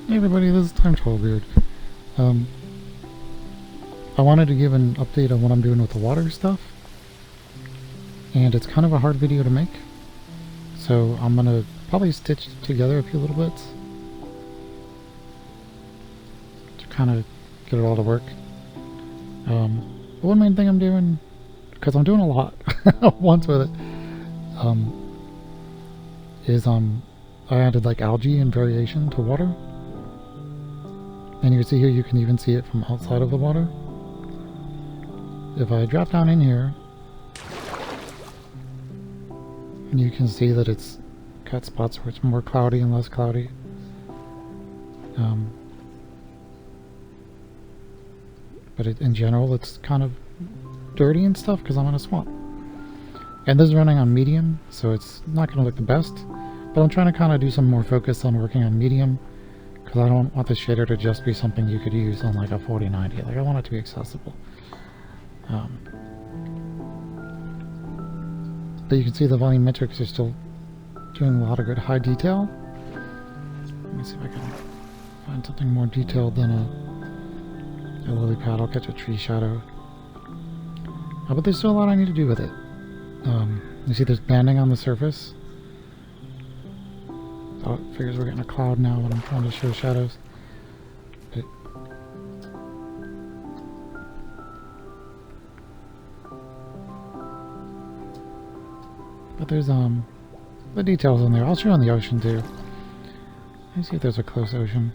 Hey everybody, this is Time Troll Beard. I wanted to give an update on what I'm doing with the water stuff. And it's kind of a hard video to make. So I'm gonna probably stitch together a few little bits to kind of get it all to work. The one main thing I'm doing, because I'm doing a lot at once with it, is I added like algae and variation to water. And you can see here, you can even see it from outside of the water. If I drop down in here, you can see that it's got spots where it's more cloudy and less cloudy. But in general, it's kind of dirty and stuff because I'm in a swamp. And this is running on medium, so it's not going to look the best. But I'm trying to kind of do some more focus on working on medium, because I don't want the shader to just be something you could use on like a 4090. Like, I want it to be accessible. But you can see the volumetrics are still doing a lot of good high detail. Let me see if I can find something more detailed than a lily pad. I'll catch a tree shadow. But there's still a lot I need to do with it. You see there's banding on the surface. Oh, it figures we're getting a cloud now when I'm trying to show shadows. But there's the details in there. I'll show on the ocean too. Let me see if there's a close ocean.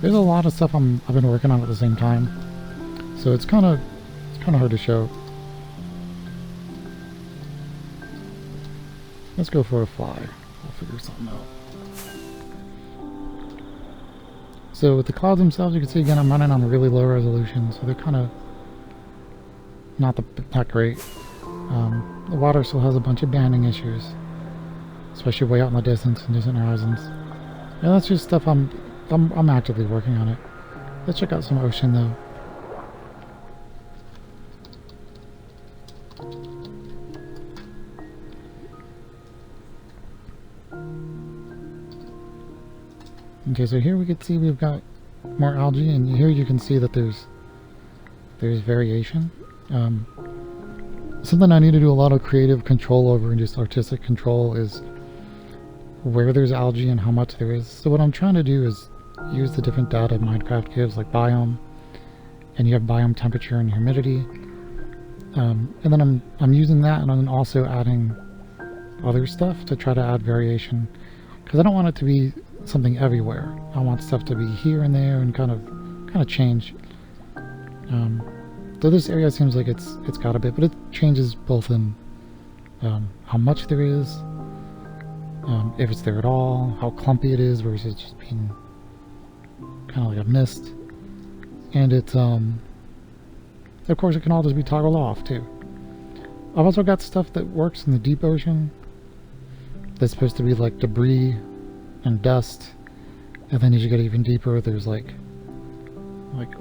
There's a lot of stuff I've been working on at the same time, so it's kind of hard to show. Let's go for a fly. We'll figure something out. So with the clouds themselves, you can see again I'm running on a really low resolution, so they're kind of not great. The water still has a bunch of banding issues, especially way out in the distance and distant horizons. And that's just stuff I'm actively working on it. Let's check out some ocean though. Okay, so here we can see we've got more algae, and here you can see that there's variation. Something I need to do a lot of creative control over and just artistic control is where there's algae and how much there is. So what I'm trying to do is use the different data Minecraft gives, like biome, and you have biome temperature and humidity. And then I'm using that, and I'm also adding other stuff to try to add variation, because I don't want it to be something everywhere. I want stuff to be here and there and kind of change. So this area seems like it's got a bit, but it changes both in how much there is, if it's there at all, how clumpy it is versus just being kind of like a mist, and it's of course it can all just be toggled off too. I've also got stuff that works in the deep ocean that's supposed to be like debris and dust, and then as you get even deeper there's like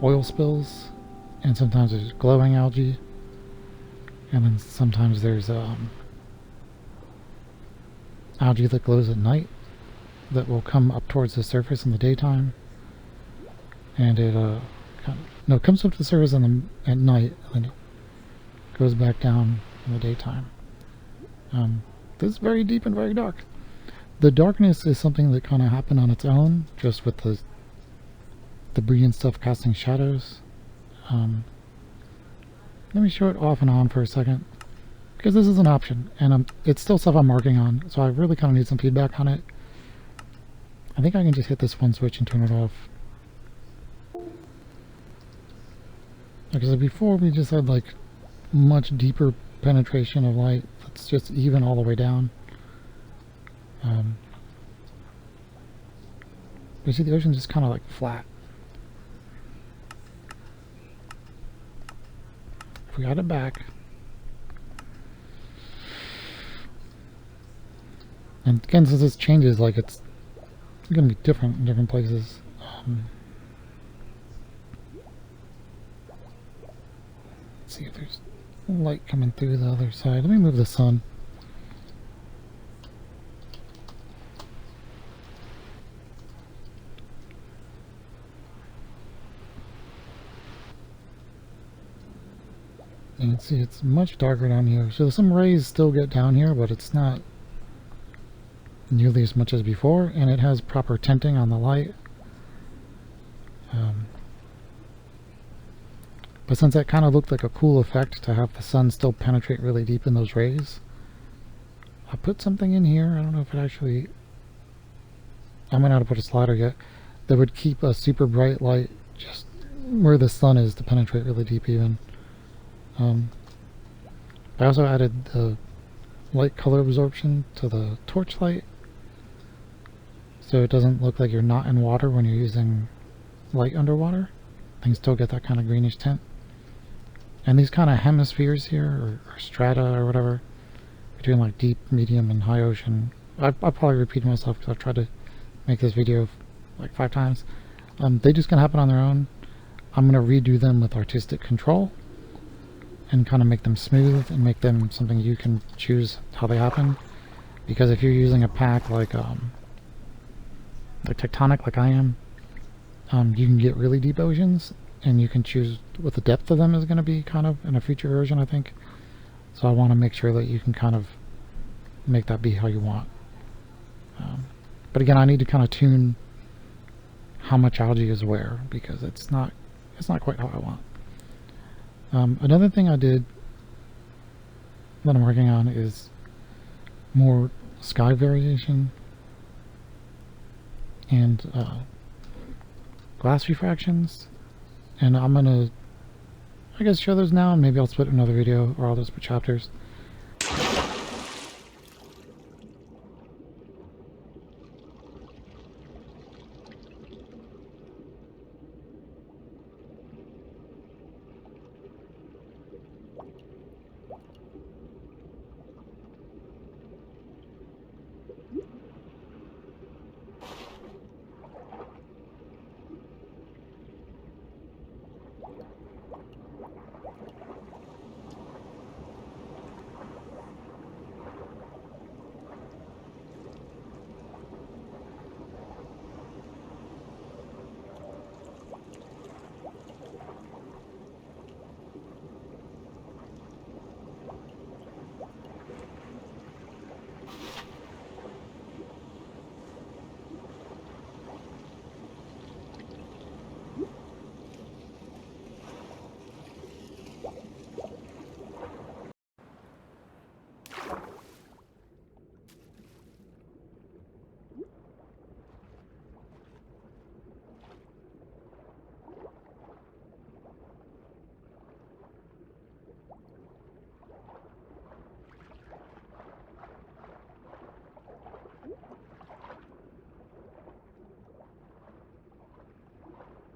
oil spills, and sometimes there's glowing algae, and then sometimes there's algae that glows at night that will come up towards the surface in the daytime, and it comes up to the surface at night and then it goes back down in the daytime. This is very deep and very dark. The darkness is something that kind of happened on its own, just with the debris and stuff casting shadows. Let me show it off and on for a second, because this is an option, and it's still stuff I'm working on, so I really kind of need some feedback on it. I think I can just hit this one switch and turn it off. Because before we just had like much deeper penetration of light that's just even all the way down. You see the ocean's just kind of like flat. If we got it back, and again, since this changes, like it's gonna be different in different places. Let's see if there's light coming through the other side. Let me move the sun. Let's see, it's much darker down here. So some rays still get down here, but it's not nearly as much as before, and it has proper tinting on the light. But since that kind of looked like a cool effect to have the sun still penetrate really deep in those rays, I put something in here. I don't know if it actually... I might not have put a slider yet. That would keep a super bright light just where the sun is to penetrate really deep even. I also added the light color absorption to the torch light, so it doesn't look like you're not in water when you're using light underwater. Things still get that kind of greenish tint. And these kind of hemispheres here, or strata or whatever, between like deep, medium, and high ocean. I'll probably repeat myself because I've tried to make this video like 5 times. They just can happen on their own. I'm going to redo them with artistic control and kind of make them smooth and make them something you can choose how they happen. Because if you're using a pack like Tectonic, like I am, you can get really deep oceans, and you can choose what the depth of them is going to be kind of in a future version, I think. So I want to make sure that you can kind of make that be how you want. But again, I need to kind of tune how much algae is where, because it's not quite how I want. Another thing I did that I'm working on is more sky variation and glass refractions, and I'm gonna, I guess, show those now, and maybe I'll split another video, or I'll just put chapters.